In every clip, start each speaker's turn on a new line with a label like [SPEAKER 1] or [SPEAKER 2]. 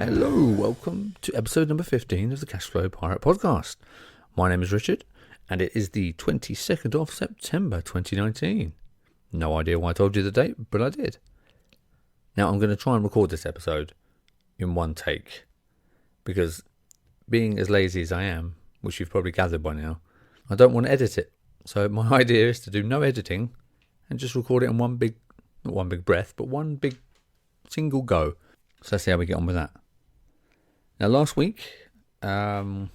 [SPEAKER 1] Hello, welcome to episode number 15 of the Cashflow Pirate Podcast. My name is Richard, and it is the 22nd of September 2019. No idea why I told you the date, but I did. Now, I'm going to try and record this episode in one take, because being as lazy as I am, which you've probably gathered by now, I don't want to edit it. So my idea is to do no editing and just record it in not one big breath, but one big single go. So let's see how we get on with that. Now, last week, 2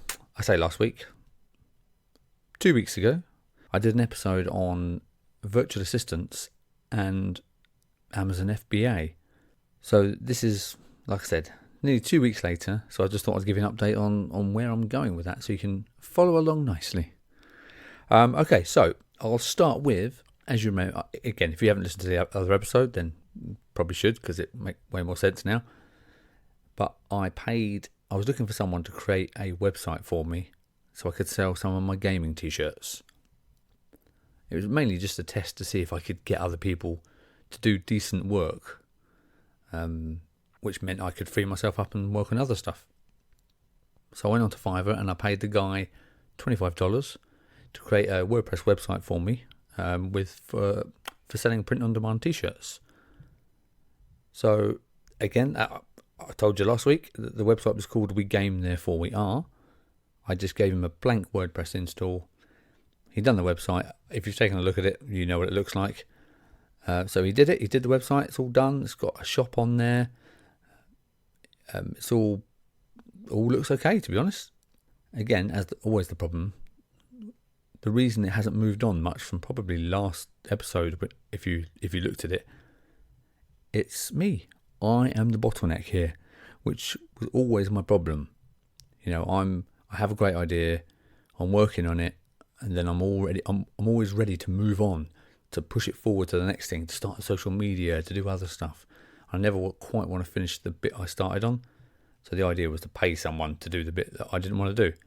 [SPEAKER 1] weeks ago, I did an episode on virtual assistants and Amazon FBA. So this is, like I said, nearly 2 weeks later. So I just thought I'd give you an update on where I'm going with that so you can follow along nicely. Okay, so I'll start with, as you remember, again, if you haven't listened to the other episode, then probably should, because it makes way more sense now. But I was looking for someone to create a website for me so I could sell some of my gaming t-shirts. It was mainly just a test to see if I could get other people to do decent work, which meant I could free myself up and work on other stuff. So I went on to Fiverr and I paid the guy $25 to create a WordPress website for me for selling print-on-demand t-shirts. So again, I told you last week that the website was called We Game Therefore We Are. I just gave him a blank WordPress install. He'd done the website. If you've taken a look at it, you know what it looks like. So he did it. He did the website. It's all done. It's got a shop on there. It's all looks okay, to be honest. Again, as always the problem, the reason it hasn't moved on much from probably last episode, but if you looked at it, it's me. I am the bottleneck here, which was always my problem. You know, I have a great idea, I'm working on it, and then I'm always ready to move on, to push it forward to the next thing, to start social media, to do other stuff. I never quite want to finish the bit I started on. So the idea was to pay someone to do the bit that I didn't want to do.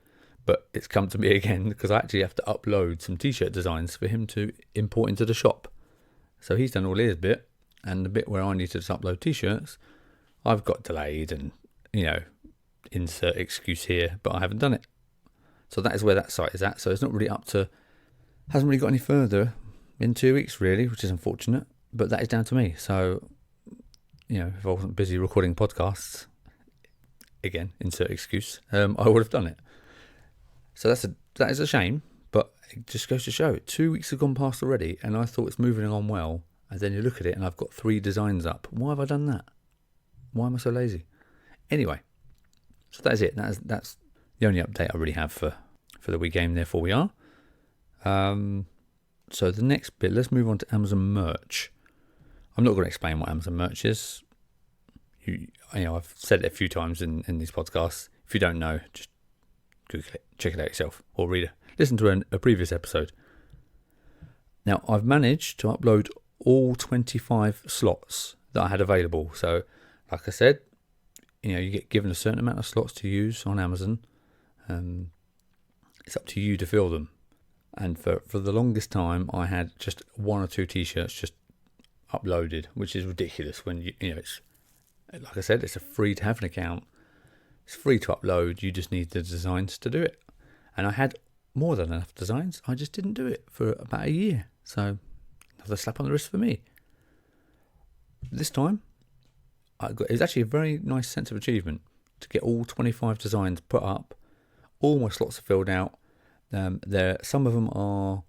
[SPEAKER 1] But it's come to me again because I actually have to upload some t-shirt designs for him to import into the shop. So he's done all his bit. And the bit where I needed to upload t-shirts, I've got delayed and, insert excuse here, but I haven't done it. So that is where that site is at. So it's not really hasn't really got any further in 2 weeks really, which is unfortunate, but that is down to me. So, if I wasn't busy recording podcasts, again, insert excuse, I would have done it. So that is a shame, but it just goes to show 2 weeks have gone past already and I thought it's moving on well. And then you look at it and I've got 3 designs up. Why have I done that? Why am I so lazy? Anyway, so that is it. That's the only update I really have for the We Game Therefore We Are. So the next bit, let's move on to Amazon merch. I'm not going to explain what Amazon merch is. I've said it a few times in these podcasts. If you don't know, just Google it, check it out yourself, or listen to a previous episode. Now, I've managed to upload all 25 slots that I had available. So, like I said, you get given a certain amount of slots to use on Amazon. It's up to you to fill them. And for the longest time, I had just 1 or 2 t-shirts just uploaded, which is ridiculous when it's, like I said, it's free to have an account. It's free to upload. You just need the designs to do it. And I had more than enough designs. I just didn't do it for about a year. So another slap on the wrist for me. This time, it was actually a very nice sense of achievement to get all 25 designs put up. All my slots are filled out. Some of them are.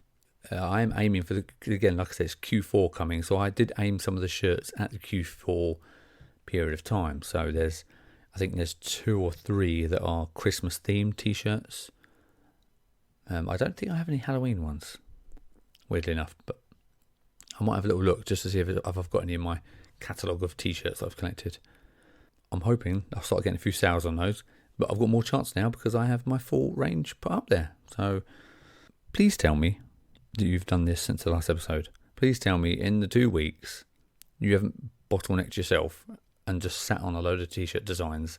[SPEAKER 1] I am aiming for again, like I said, it's Q4 coming, so I did aim some of the shirts at the Q4 period of time. So I think there's 2 or 3 that are Christmas themed t-shirts. I don't think I have any Halloween ones, weirdly enough, but I might have a little look just to see if I've got any in my catalogue of t-shirts that I've collected. I'm hoping I'll start getting a few sales on those, but I've got more chance now because I have my full range put up there. So please tell me that you've done this since the last episode. Please tell me in the 2 weeks you haven't bottlenecked yourself and just sat on a load of t-shirt designs,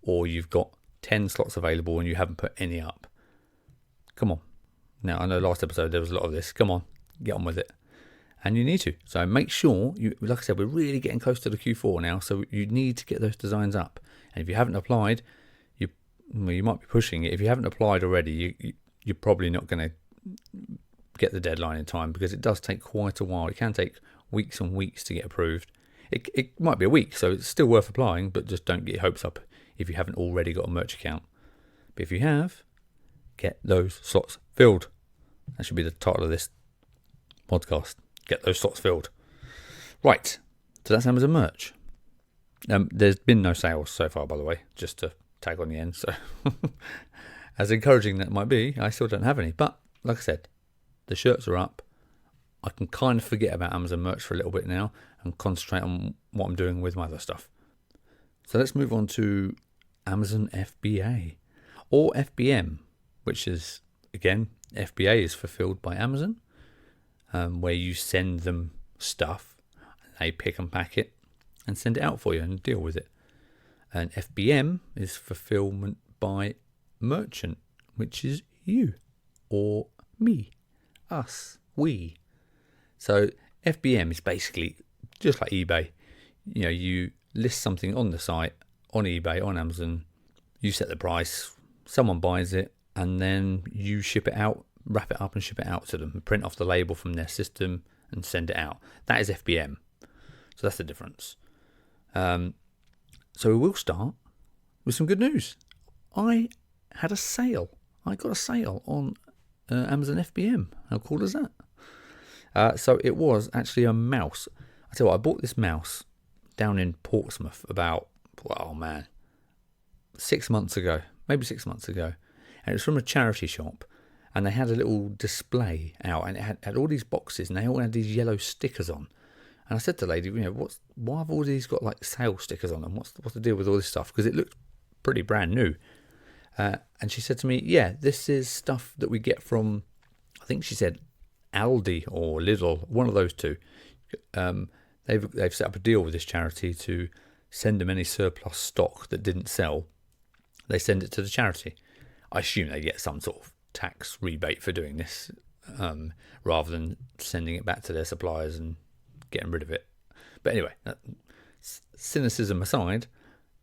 [SPEAKER 1] or you've got 10 slots available and you haven't put any up. Come on. Now, I know last episode there was a lot of this. Come on, get on with it. And you need to. So make sure, like I said, we're really getting close to the Q4 now, so you need to get those designs up. And if you haven't applied, you might be pushing it. If you haven't applied already, you're probably not going to get the deadline in time, because it does take quite a while. It can take weeks and weeks to get approved. It might be a week, so it's still worth applying, but just don't get your hopes up if you haven't already got a merch account. But if you have, get those slots filled. That should be the title of this podcast. Get those slots filled. Right, so that's Amazon merch. There's been no sales so far, by the way, just to tag on the end. So as encouraging that might be, I still don't have any. But like I said, the shirts are up. I can kind of forget about Amazon merch for a little bit now and concentrate on what I'm doing with my other stuff. So let's move on to Amazon FBA or FBM, which is, again, FBA is fulfilled by Amazon, where you send them stuff, they pick and pack it and send it out for you and deal with it. And FBM is fulfillment by merchant, which is you or me, us, we. So FBM is basically just like eBay. You know, you list something on the site, on eBay, on Amazon, you set the price, someone buys it, and then you ship it out, wrap it up and ship it out to them, print off the label from their system and send it out. That is FBM. So that's the difference. So we will start with some good news. I had a sale. I got a sale on Amazon FBM. How cool is that? So it was actually a mouse. I tell you what, I bought this mouse down in Portsmouth about, 6 months ago, maybe 6 months ago. And it was from a charity shop. And they had a little display out, and it had all these boxes, and they all had these yellow stickers on. And I said to the lady, why have all these got like sale stickers on them? What's the deal with all this stuff? Because it looked pretty brand new. And she said to me, yeah, this is stuff that we get from, I think she said Aldi or Lidl, one of those two. They've set up a deal with this charity to send them any surplus stock that didn't sell. They send it to the charity. I assume they get some sort of tax rebate for doing this, rather than sending it back to their suppliers and getting rid of it. But anyway, cynicism aside,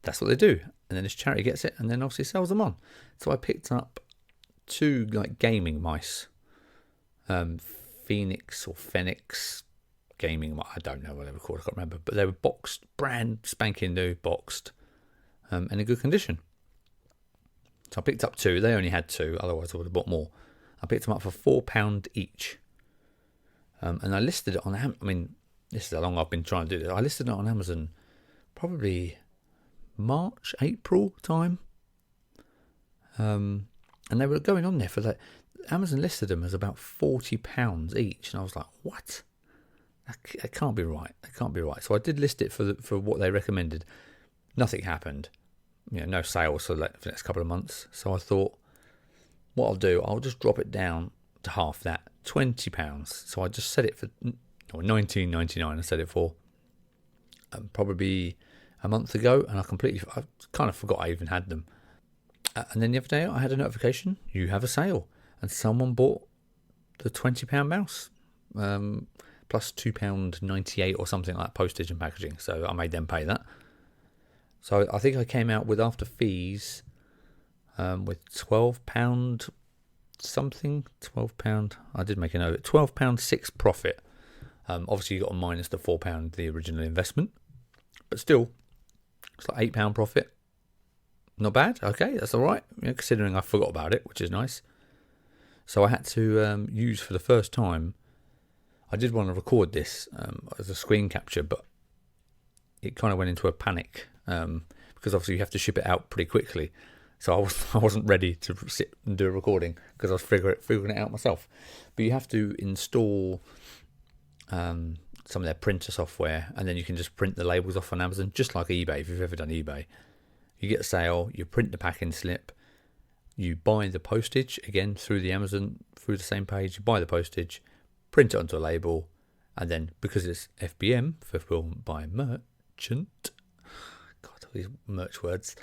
[SPEAKER 1] that's what they do. And then this charity gets it and then obviously sells them on. So I picked up 2 like gaming mice, Phoenix or Phoenix gaming. I don't know what they were called. I can't remember. But they were boxed, brand spanking new, boxed, in a good condition. So I picked up 2. They only had 2. Otherwise, I would have bought more. I picked them up for £4 each. And I listed it on. This is how long I've been trying to do this. I listed it on Amazon probably March, April time. And they were going on there for that. Amazon listed them as about £40 each. And I was like, what? That can't be right. That can't be right. So I did list it for what they recommended. Nothing happened. No sales for the next couple of months. So I thought, what I'll do, I'll just drop it down to half that, £20. So I just set it for $19.99. I set it for probably a month ago, and I kind of forgot I even had them. And then the other day, I had a notification: you have a sale, and someone bought the £20 mouse, plus £2.98 or something like that, postage and packaging. So I made them pay that. So I think I came out with, after fees, with £12 something. £12. I did make a note. £12.06 profit. Obviously, you got to minus the £4 the original investment, but still, it's like £8 profit. Not bad. Okay, that's all right. Considering I forgot about it, which is nice. So I had to use for the first time. I did want to record this as a screen capture, but it kind of went into a panic because obviously you have to ship it out pretty quickly. So I wasn't ready to sit and do a recording because I was figuring it out myself. But you have to install some of their printer software, and then you can just print the labels off on Amazon, just like eBay. If you've ever done eBay, you get a sale, you print the packing slip, you buy the postage again through the Amazon, through the same page. You buy the postage, print it onto a label, and then because it's FBM, fulfilled by merchant, God, all these merch words,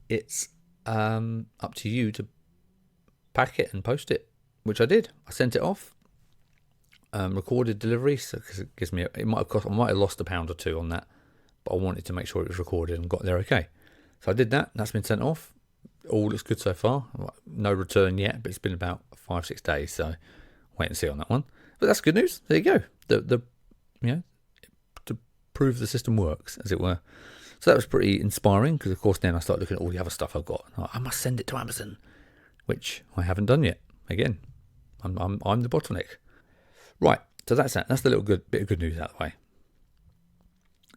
[SPEAKER 1] it's up to you to pack it and post it, which I did. I sent it off, recorded delivery, so because it gives me, I might have lost £1 or £2 on that, but I wanted to make sure it was recorded and got there okay. So I did that. That's been sent off. All looks good so far. No return yet, but it's been about 5-6 days. So wait and see on that one. But that's good news. There you go. To prove the system works, as it were. So that was pretty inspiring because, of course, then I started looking at all the other stuff I've got. I must send it to Amazon, which I haven't done yet. Again, I'm the bottleneck. Right. So that's that. That's the little bit of good news out of the way.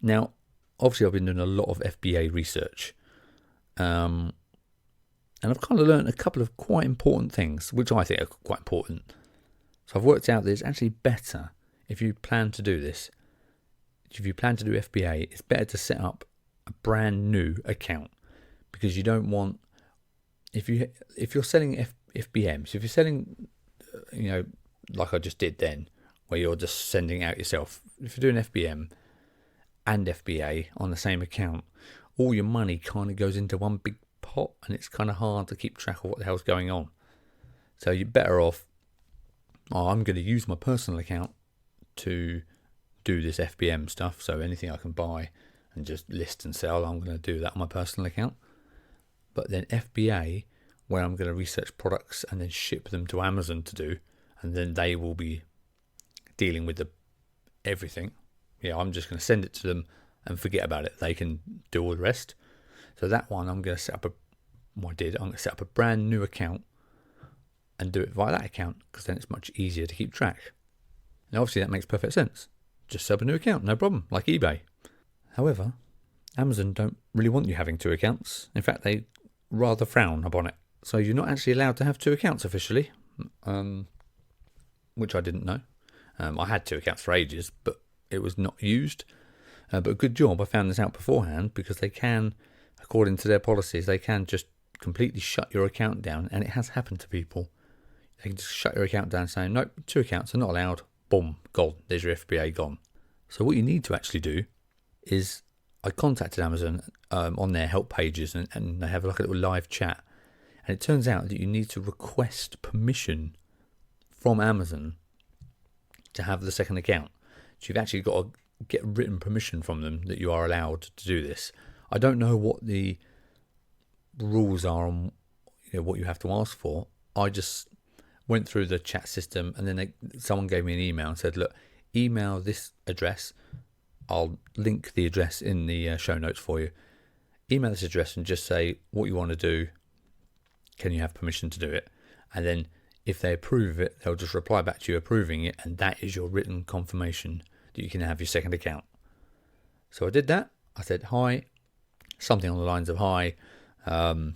[SPEAKER 1] Now, obviously, I've been doing a lot of FBA research. And I've kind of learned a couple of quite important things, which I think are quite important. So I've worked out that it's actually better if you plan to do this. If you plan to do FBA, it's better to set up a brand new account, because you don't want, if you're selling FBMs, if you're selling, like I just did then, where you're just sending out yourself. If you're doing FBM and FBA on the same account, all your money kind of goes into one big pot, and it's kind of hard to keep track of what the hell's going on. So you're better off, I'm going to use my personal account to do this FBM stuff. So anything I can buy and just list and sell, I'm going to do that on my personal account. But then FBA, where I'm going to research products and then ship them to Amazon to do, and then they will be dealing with everything. I'm just going to send it to them and forget about it. They can do all the rest. So that one, I'm going to set up I'm going to set up a brand new account and do it via that account, because then it's much easier to keep track. Now, obviously, that makes perfect sense. Just set up a new account, no problem, like eBay. However, Amazon don't really want you having two accounts. In fact, they rather frown upon it. So you're not actually allowed to have two accounts officially, which I didn't know. I had two accounts for ages, but it was not used. But a good job I found this out beforehand, because they can, according to their policies, they can just completely shut your account down. And it has happened to people. They can just shut your account down saying, nope, two accounts are not allowed. Boom, gone. There's your FBA gone. So what you need to actually do is, I contacted Amazon on their help pages, and they have like a little live chat. And it turns out that you need to request permission from Amazon to have the second account. So you've actually got to get written permission from them that you are allowed to do this. I don't know what the rules are on what you have to ask for. I just went through the chat system, and then someone gave me an email and said, look, email this address. I'll link the address in the show notes for you. Email this address and just say what you want to do. Can you have permission to do it? And then if they approve it, they'll just reply back to you approving it, and that is your written confirmation that you can have your second account. So I did that. I said, hi, something on the lines of, hi, I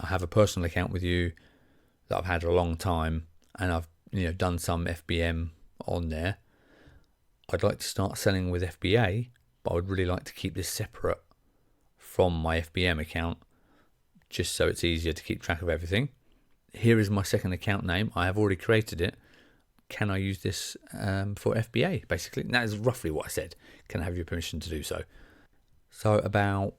[SPEAKER 1] have a personal account with you that I've had a long time, and I've done some FBM on there. I'd like to start selling with FBA, but I would really like to keep this separate from my FBM account, just so it's easier to keep track of everything. Here is my second account name. I have already created it. Can I use this for FBA, basically? And that is roughly what I said. Can I have your permission to do so? So about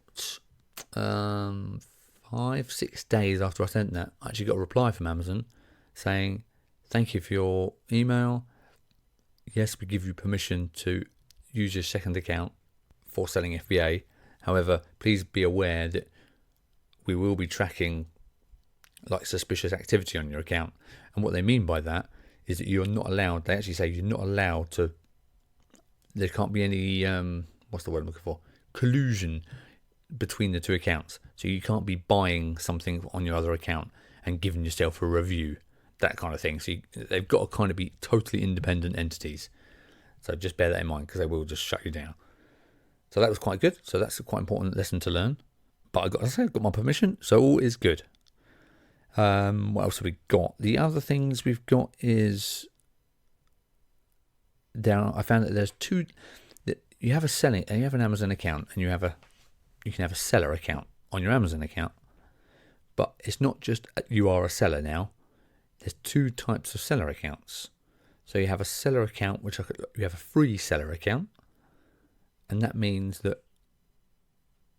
[SPEAKER 1] 5-6 days after I sent that, I actually got a reply from Amazon saying, thank you for your email. Yes, we give you permission to use your second account for selling FBA. However, please be aware that we will be tracking like suspicious activity on your account. And what they mean by that is that you're not allowed, they actually say you're not allowed to, there can't be any, what's the word I'm looking for? Collusion between the two accounts. So you can't be buying something on your other account and giving yourself a review, that kind of thing. So they've got to kind of be totally independent entities. So just bear that in mind, because they will just shut you down. So that was quite good. So that's a quite important lesson to learn. But I got my permission, so all is good. What else have we got? The other things we've got is down. I found that there's two. That you have a selling, and you have an Amazon account, and you can have a seller account on your Amazon account. But it's not just you are a seller now. There's two types of seller accounts. So you have a seller account, you have a free seller account, and that means that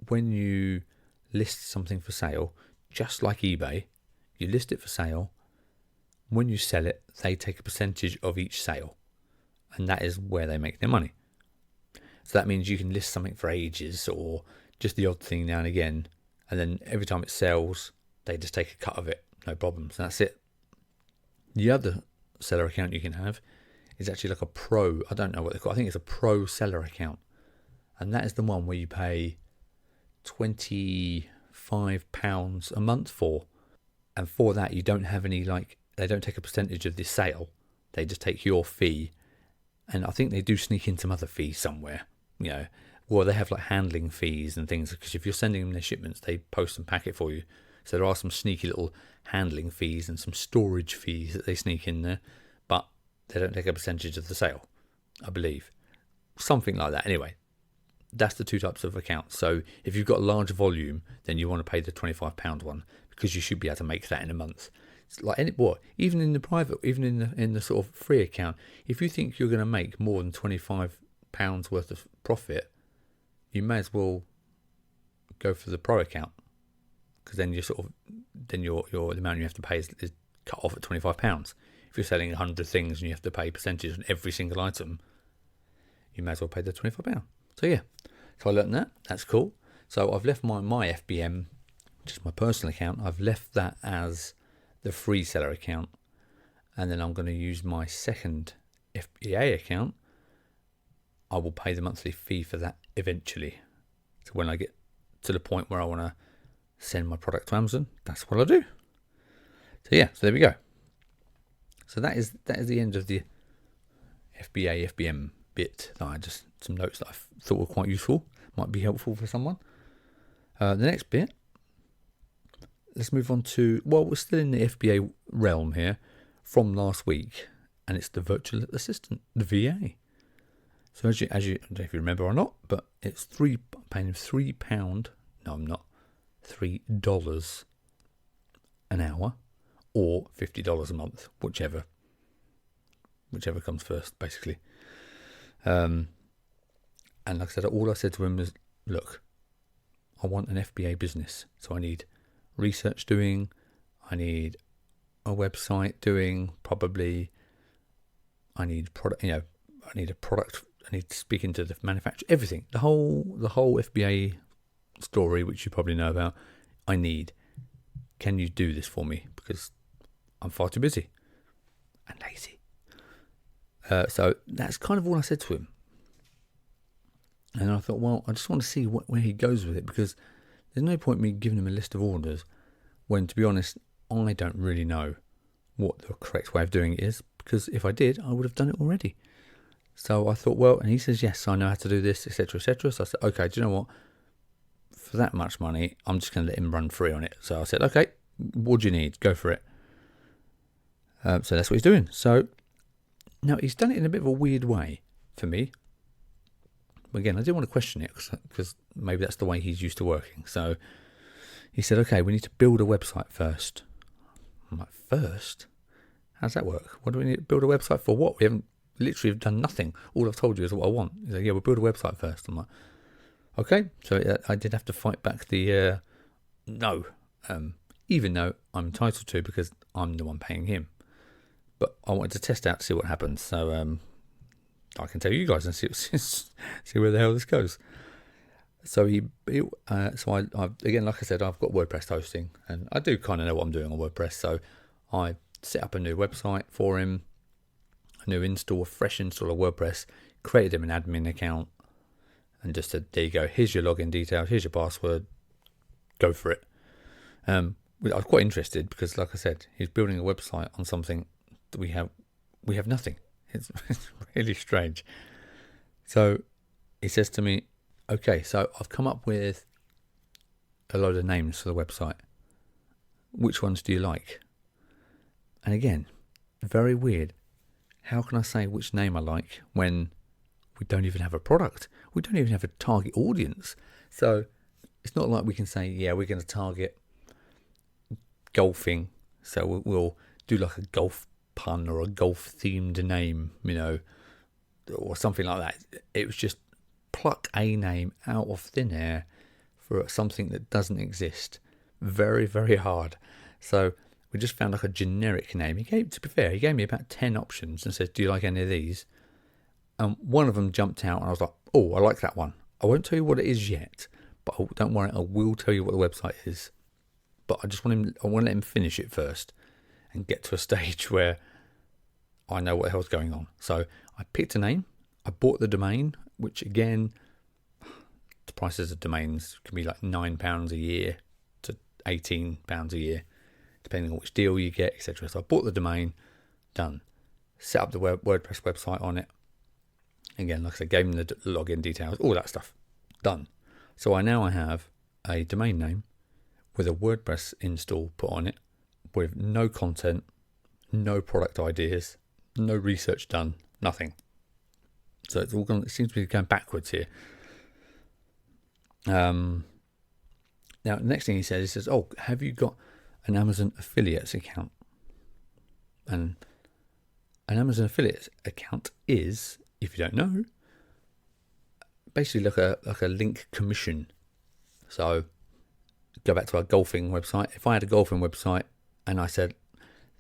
[SPEAKER 1] when you list something for sale, just like eBay, you list it for sale. When you sell it, they take a percentage of each sale, and that is where they make their money. So that means you can list something for ages, or just the odd thing now and again, And then every time it sells, they just take a cut of it, no problems. And that's it. The other seller account you can have is actually like a pro. I don't know what they call it. I think it's a pro seller account. And that is the one where you pay £25 a month for. And for that, you don't have any, like, they don't take a percentage of the sale. They just take your fee. And I think they do sneak in some other fees somewhere, you know, or they have like handling fees and things, because if you're sending them their shipments, they post and pack it for you. So there are some sneaky little handling fees and some storage fees that they sneak in there, but they don't take a percentage of the sale, I believe. Something like that. Anyway, that's the two types of accounts. So if you've got a large volume, then you want to pay the £25 one, because you should be able to make that in a month. It's like even in the private, even in the sort of free account, if you think you're going to make more than £25 worth of profit, you may as well go for the pro account, because then your the amount you have to pay is cut off at £25. If you're selling 100 things and you have to pay percentage on every single item, you may as well pay the £25. So yeah, so I learned that. That's cool. So I've left my FBM, which is my personal account. I've left that as the free seller account, and then I'm going to use my second FBA account. I will pay the monthly fee for that eventually. So when I get to the point where I want to send my product to Amazon, that's what I'll do. So yeah, so there we go. So that is the end of the FBA FBM bit. I just some notes that I thought were quite useful, might be helpful for someone. The next bit. Let's move on to, well, we're still in the FBA realm here from last week, and it's the virtual assistant, the VA. So as you, I don't know if you remember or not, but it's paying £3. No, I'm not. $3 an hour, or $50 a month, whichever comes first, basically. And like I said, all I said to him was, look, I want an FBA business, so I need research doing, I need a website doing, probably I need product, I need a product, I need to speak into the manufacturer, everything, the whole FBA story, which you probably know about. I need, can you do this for me, because I'm far too busy and lazy. So that's kind of all I said to him, and I thought, well, I just want to see where he goes with it, because there's no point me giving him a list of orders when, to be honest, I don't really know what the correct way of doing it is, because if I did, I would have done it already. So I thought, well, and he says, yes, I know how to do this, etc., etc. So I said, okay, do you know what? For that much money, I'm just going to let him run free on it. So I said, okay, what do you need? Go for it. So that's what he's doing. So now he's done it in a bit of a weird way for me. Again, I didn't want to question it, because maybe that's the way he's used to working. So he said, okay, we need to build a website first. I'm like, first? How's that work? What do we need to build a website for? What? We haven't literally done nothing. All I've told you is what I want. He's like, yeah, we'll build a website first. I'm like, okay. So I did have to fight back the no, even though I'm entitled to, because I'm the one paying him. But I wanted to test out to see what happens. So I can tell you guys and see where the hell this goes. So I again, like I said, I've got WordPress hosting, and I do kind of know what I'm doing on WordPress. So I set up a new website for him, a fresh install of WordPress, created him an admin account, and just said, there you go, here's your login details, here's your password, go for it. I was quite interested, because like I said, he's building a website on something that we have nothing. It's really strange. So he says to me, okay, so I've come up with a load of names for the website. Which ones do you like? And again, very weird. How can I say which name I like when we don't even have a product? We don't even have a target audience. So it's not like we can say, yeah, we're going to target golfing. So we'll do like a golf pun or a golf themed name, or something like that. It was just pluck a name out of thin air for something that doesn't exist. Very, very hard. So we just found like a generic name. To be fair, he gave me about 10 options and said, do you like any of these? And one of them jumped out, and I was like, oh, I like that one. I won't tell you what it is yet, But don't worry, I will tell you what the website is. But I want to let him finish it first and get to a stage where I know what the hell's going on. So I picked a name. I bought the domain, which again, the prices of domains can be like £9 a year to £18 a year, depending on which deal you get, etc. So I bought the domain, done. Set up the WordPress website on it. Again, like I said, gave him the login details, all that stuff, done. So I have a domain name with a WordPress install put on it, with no content, no product ideas, no research done, nothing. So it's all it seems to be going backwards here. Now, the next thing he says, oh, have you got an Amazon affiliates account? And an Amazon affiliates account is, if you don't know, basically like a link commission. So go back to our golfing website. If I had a golfing website and I said,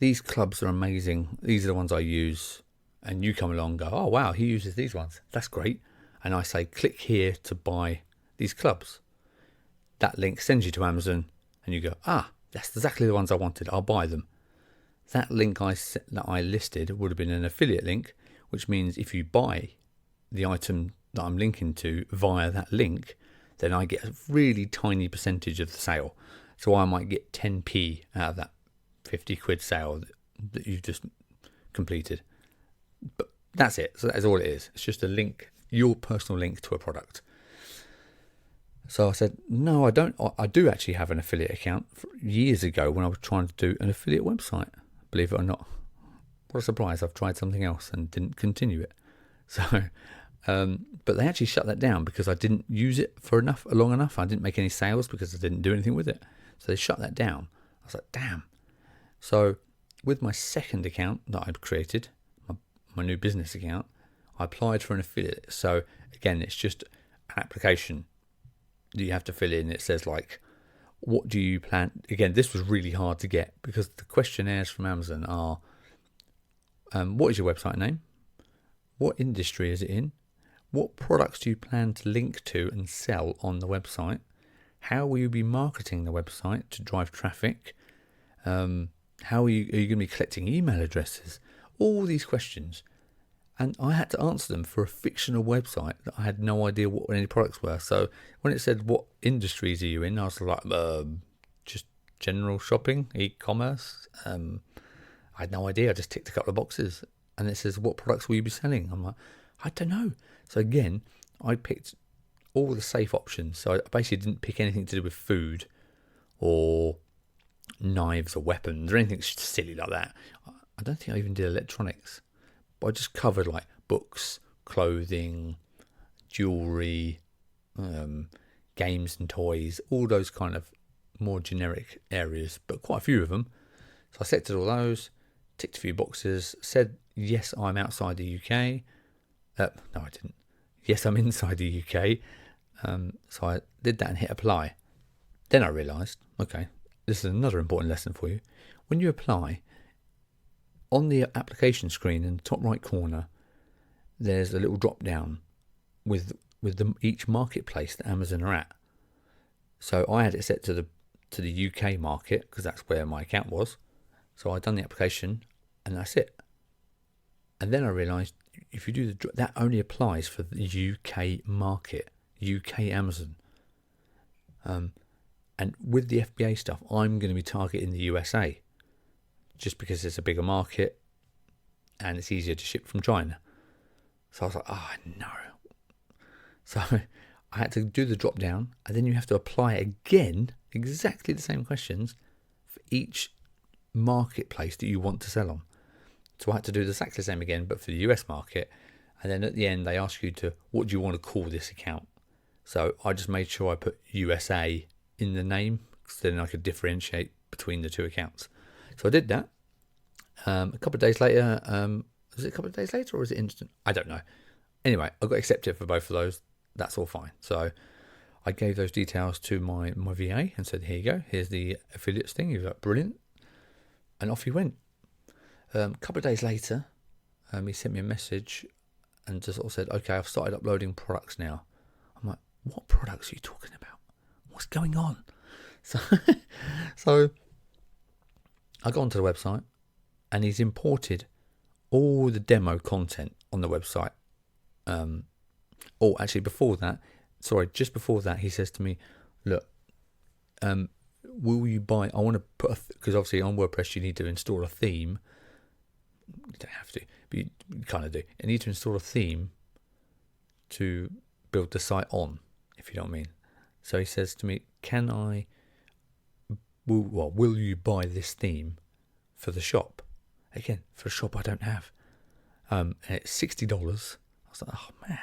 [SPEAKER 1] these clubs are amazing, these are the ones I use, and you come along and go, oh wow, he uses these ones, that's great, and I say click here to buy these clubs, that link sends you to Amazon and you go, that's exactly the ones I wanted, I'll buy them. That link that I listed would have been an affiliate link, which means if you buy the item that I'm linking to via that link, then I get a really tiny percentage of the sale. So I might get 10p out of that 50 quid sale that you've just completed. But that's it. So that's all it is. It's just a link, your personal link to a product. So I said, no, I don't. I do actually have an affiliate account years ago when I was trying to do an affiliate website. Believe it or not. What a surprise. I've tried something else and didn't continue it. So, but they actually shut that down because I didn't use it for long enough. I didn't make any sales because I didn't do anything with it. So they shut that down. I was like, damn. So with my second account that I've created, my new business account, I applied for an affiliate. So again, it's just an application that you have to fill in. It says like, what do you plan? Again, this was really hard to get because the questionnaires from Amazon are, what is your website name? What industry is it in? What products do you plan to link to and sell on the website? How will you be marketing the website to drive traffic? How are you going to be collecting email addresses? All these questions. And I had to answer them for a fictional website that I had no idea what any products were. So when it said, what industries are you in? I was like, just general shopping, e-commerce. I had no idea. I just ticked a couple of boxes. And it says, what products will you be selling? I'm like, I don't know. So again, I picked all the safe options. So I basically didn't pick anything to do with food or knives or weapons or anything silly like that. I don't think I even did electronics. But I just covered like books, clothing, jewelry, games and toys, all those kind of more generic areas, but quite a few of them. So I selected all those, ticked a few boxes, said, yes, I'm outside the UK. No, I didn't. Yes, I'm inside the UK. So I did that and hit apply. Then I realised, okay, this is another important lesson for you. When you apply, on the application screen in the top right corner, there's a little drop down with each marketplace that Amazon are at. So I had it set to the UK market because that's where my account was. So I'd done the application and that's it. And then I realised if you do that only applies for the UK market, UK Amazon. And with the FBA stuff, I'm going to be targeting the USA just because it's a bigger market and it's easier to ship from China. So I was like, oh no. So I had to do the drop down and then you have to apply again, exactly the same questions for each marketplace that you want to sell on. So I had to do exactly the same again, but for the US market. And then at the end, they ask you what do you want to call this account? So I just made sure I put USA in the name, so then I could differentiate between the two accounts. So I did that. A couple of days later, was it a couple of days later or was it instant? I don't know. Anyway, I got accepted for both of those. That's all fine. So I gave those details to my VA and said, here you go. Here's the affiliates thing. He was like, brilliant. And off he went. A couple of days later, he sent me a message and just sort of said, okay, I've started uploading products now. I'm like, what products are you talking about? what's going on? So, so I got onto the website, and he's imported all the demo content on the website. Or actually, just before that, he says to me, "Look, will you buy? I want to put because obviously on WordPress you need to install a theme. You don't have to, but you kind of do. You need to install a theme to build the site on, if you know what I mean." So he says to me, will you buy this theme for the shop? Again, for a shop I don't have. And it's $60. I was like, oh man.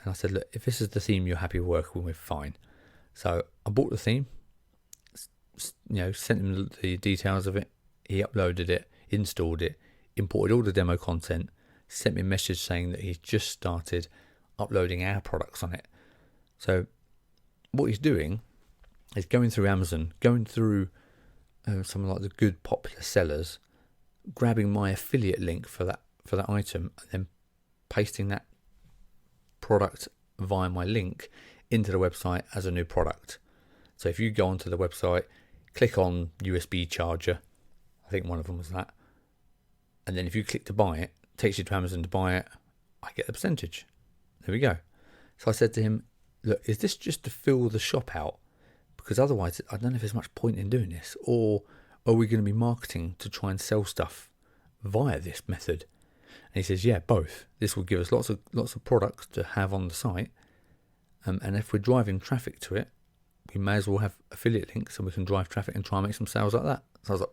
[SPEAKER 1] And I said, look, if this is the theme you're happy working with, fine. So I bought the theme, sent him the details of it. He uploaded it, installed it, imported all the demo content, sent me a message saying that he's just started uploading our products on it. So what he's doing is going through Amazon, going through some of the good popular sellers, grabbing my affiliate link for that item, and then pasting that product via my link into the website as a new product. So if you go onto the website, click on USB charger, I think one of them was that, and then if you click to buy it, it takes you to Amazon to buy it, I get the percentage. There we go. So I said to him, look, is this just to fill the shop out? Because otherwise I don't know if there's much point in doing this, or are we going to be marketing to try and sell stuff via this method? And he says, yeah, both. This will give us lots of products to have on the site, and if we're driving traffic to it, we may as well have affiliate links, and we can drive traffic and try and make some sales like that. So I was like,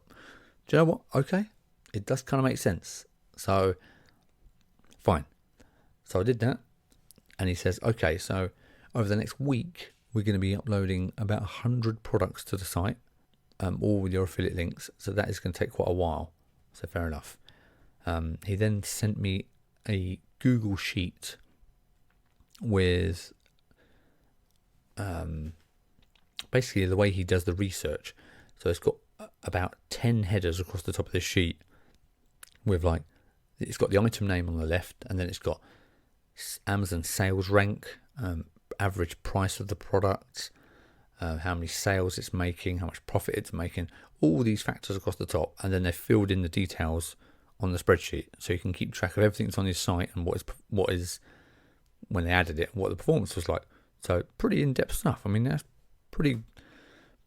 [SPEAKER 1] do you know what? Okay, it does kind of make sense. So fine. So I did that, and he says, okay, so over the next week we're going to be uploading about 100 products to the site, all with your affiliate links. So that is going to take quite a while. So fair enough. He then sent me a Google Sheet with basically the way he does the research. So it's got about 10 headers across the top of this sheet with it's got the item name on the left, and then it's got Amazon sales rank, average price of the product, how many sales it's making, how much profit it's making, all these factors across the top, and then they've filled in the details on the spreadsheet, so you can keep track of everything that's on your site and what is when they added it, what the performance was like. So pretty in-depth stuff. I mean, that's pretty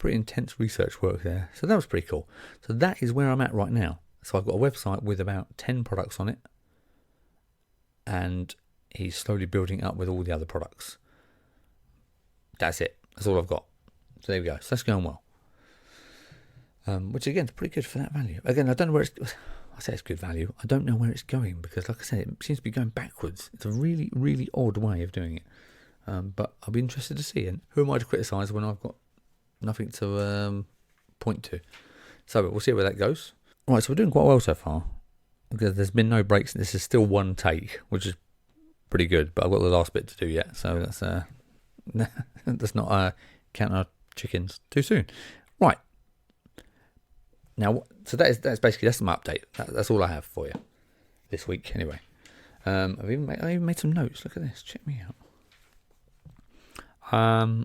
[SPEAKER 1] intense research work there. So that was pretty cool. So that is where I'm at right now. So I've got a website with about 10 products on it, and he's slowly building it up with all the other products. That's it. That's all I've got. So there we go. So that's going well. Which again is pretty good for that value. Again, I don't know where I say it's good value. I don't know where it's going because, like I said, it seems to be going backwards. It's a really, really odd way of doing it. But I'll be interested to see. And who am I to criticise when I've got nothing to point to? So we'll see where that goes. Right, so we're doing quite well so far because there's been no breaks. This is still one take, which is pretty good. But I've got the last bit to do yet, so let's not count our chickens too soon. Right. Now, so that's basically my update. That's all I have for you this week. Anyway, I even made some notes. Look at this. Check me out. I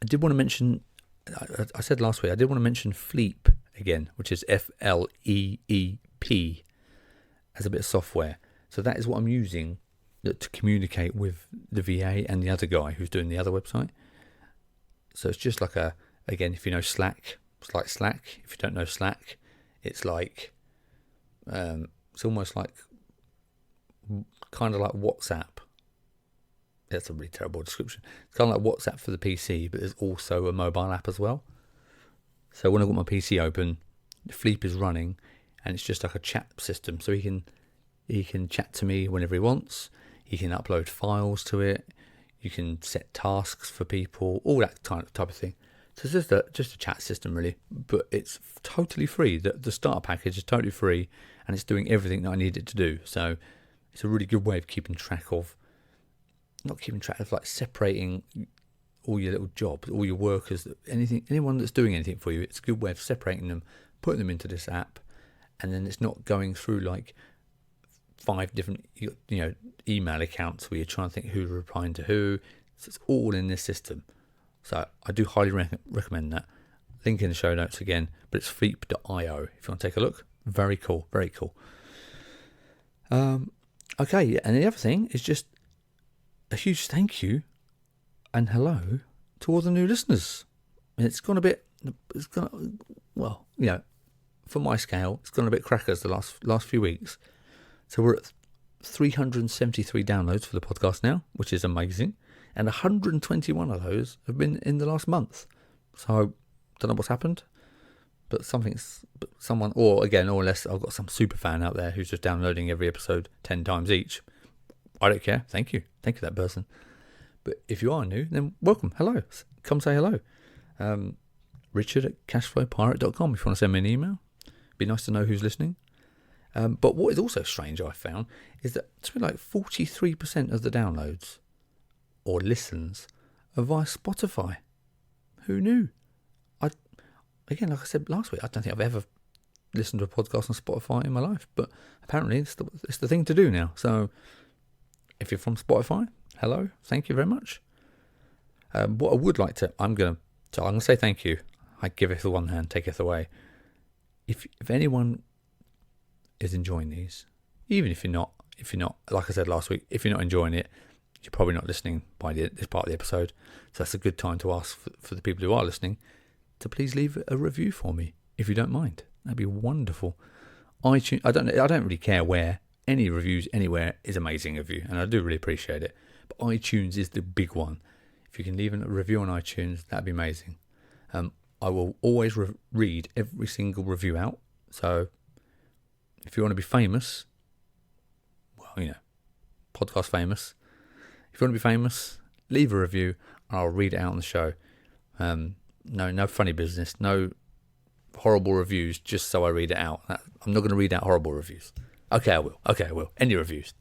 [SPEAKER 1] did want to mention. I said last week I did want to mention Fleep again, which is Fleep, as a bit of software. So that is what I'm using to communicate with the VA and the other guy who's doing the other website. So it's just like again, if you know Slack. It's like Slack. If you don't know Slack, it's like it's almost like kind of like WhatsApp. That's a really terrible description. It's kind of like WhatsApp for the PC, but there's also a mobile app as well. So when I've got my PC open, Fleep is running, and it's just like a chat system. So he can chat to me whenever he wants. He can upload files to it. You can set tasks for people, all that type of thing. So it's just a chat system, really, but it's totally free. The starter package is totally free, and it's doing everything that I need it to do. So it's a really good way of like separating all your little jobs, all your workers, anyone that's doing anything for you. It's a good way of separating them, putting them into this app, and then it's not going through like 5 different email accounts where you're trying to think who's replying to who. So it's all in this system. So I do highly recommend that. Link in the show notes again, but it's Fleep.io if you want to take a look. Very cool, very cool. Okay, and the other thing is just a huge thank you and hello to all the new listeners. Well, for my scale, it's gone a bit crackers the last few weeks. So we're at 373 downloads for the podcast now, which is amazing. And 121 of those have been in the last month. So, don't know what's happened, but someone, or unless I've got some super fan out there who's just downloading every episode 10 times each. I don't care. Thank you, that person. But if you are new, then welcome. Hello. Come say hello. Richard at cashflowpirate.com if you want to send me an email. Be nice to know who's listening. But what is also strange, I found, is that something like 43% of the downloads or listens are via Spotify. Who knew? Like I said last week, I don't think I've ever listened to a podcast on Spotify in my life, but apparently it's the thing to do now. So if you're from Spotify, hello, thank you very much. What I would like to, I'm going to say thank you. I giveth the one hand, taketh away. If anyone is enjoying these, even if you're not, like I said last week, if you're not enjoying it, you're probably not listening by this part of the episode. So that's a good time to ask for the people who are listening to please leave a review for me, if you don't mind. That'd be wonderful. iTunes, I don't really care where. Any reviews anywhere is amazing of you, and I do really appreciate it. But iTunes is the big one. If you can leave a review on iTunes, that'd be amazing. I will always read every single review out. So if you want to be famous, podcast famous. If you want to be famous, leave a review and I'll read it out on the show. No funny business, no horrible reviews, just so I read it out. I'm not going to read out horrible reviews. Okay, I will. Any reviews.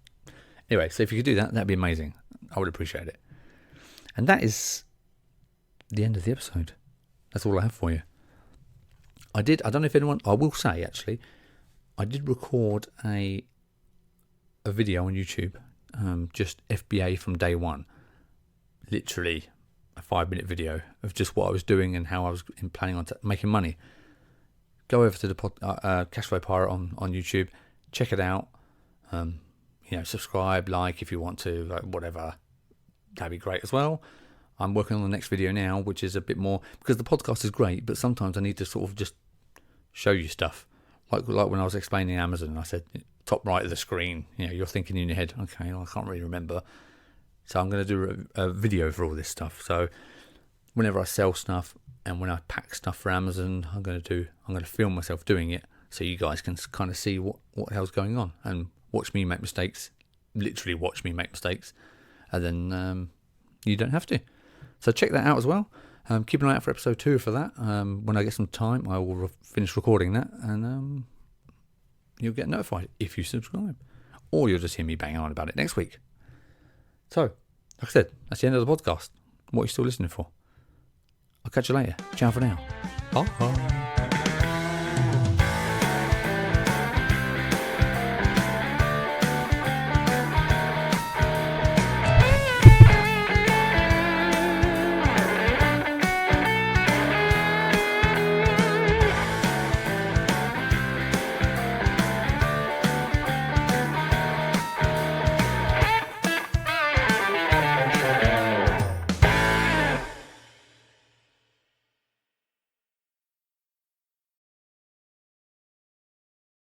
[SPEAKER 1] Anyway, so if you could do that, that'd be amazing. I would appreciate it. And that is the end of the episode. That's all I have for you. I don't know if anyone, I will say actually, I did record a video on YouTube, just FBA from day one. Literally a 5-minute video of just what I was doing and how I was planning on making money. Go over to the Cashflow Pirate on YouTube, check it out. Subscribe, like if you want to, like whatever. That'd be great as well. I'm working on the next video now, which is a bit more, because the podcast is great, but sometimes I need to sort of just show you stuff. Like when I was explaining Amazon, I said top right of the screen. You're thinking in your head, okay, I can't really remember. So I'm going to do a video for all this stuff. So whenever I sell stuff and when I pack stuff for Amazon, I'm going to film myself doing it, so you guys can kind of see what the hell's going on and watch me make mistakes. Literally watch me make mistakes, and then you don't have to. So check that out as well. Keep an eye out for episode 2 for that. When I get some time, I will finish recording that, and you'll get notified if you subscribe, or you'll just hear me bang on about it next week. So, like I said, that's the end of the podcast. What are you still listening for? I'll catch you later. Ciao for now. Bye.